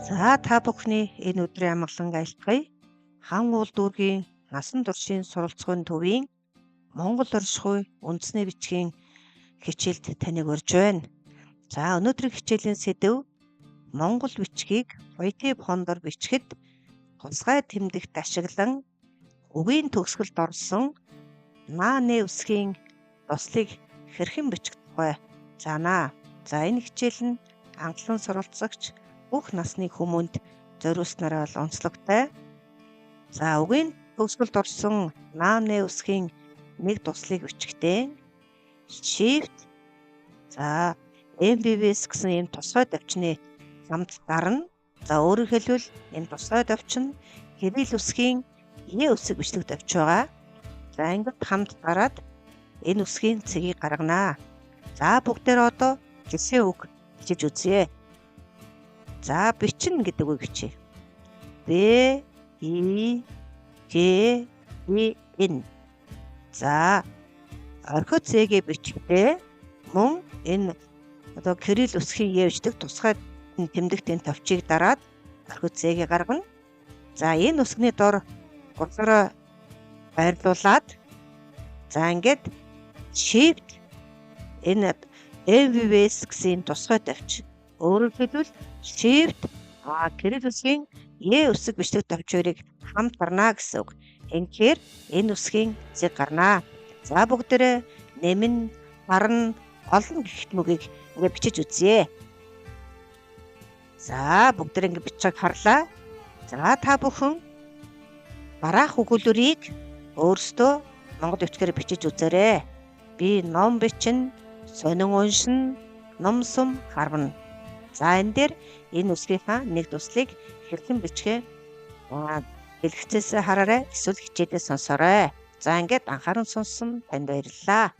За та бүхний энэ өдрийн амгалан айлтгая. Хан уул дүүргийн насан туршийн суралцгын төвийн Монгол оршихуй үндэсний бичгийн хичээлд таныг урьж байна. За өнөөдрийн хичээлийн сэдэв Монгол бичгийг Войтив хондор бичгэд тусгай тэмдэгт ашиглан үгийн төгсгөлд орсон нааны үсгийн туслыг хэрхэн бичих тухай заана. За энэ хичээл нь анхлан суралцагч бүх насны хүмүүнд зориулснараа л онцлогтой. За үгийн төгсгөлд орсон нааны үсгийн нэг туслыг бичихтэй shift за MVS гэсэн ийм тусгай давчны хамт дарна. За өөрөөр хэлбэл энэ тусгай давчин Кирилл үсгийн E үсэг бичлэг давч байгаа. За ингээд хамт дараад энэ үсгийн цэгийг гаргана. За бүгдээр одоо хэлсэн үг бичиж үзье. За бичин гэдэг үг бичье. B I G I N. За орхиод зэгээ бичгтээ мөн энэ одоо Кирилл үсгийн явждаг тусгай тэмдэгтийн товчийг дараад орхиод зэгээ гаргана. За энэ үсгний дор гуцаараа байрлуулад за ингээд shift энэ MVS гэсэн тусгай тавьч өөрөөр хэлбэл shift Кирилл үсгийн E үсэг бичлэг товчорыг хамт гарна гэсэн үг. Инхээр энэ үсгийн зэг гарна. За бүгдээрээ нэмэн харна олон гихт мөгийг ингээд бичиж үзье. За бүгдээр ингээд бичиг харлаа. За та бүхэн дараах өгүүлбэрийг өөрсдөө монгол бичгээр бичиж үзээрэй. Би ном бичнэ, сонин уншина, ном сум харвна. За энэ дээр энэ үсгийнхаа нэг туслыг хэрхэн бичгээ дэлгэцээс хараарай, эсвэл хичээлээ сонсоорой. За ингээд анхааран сонссон танд баярлалаа.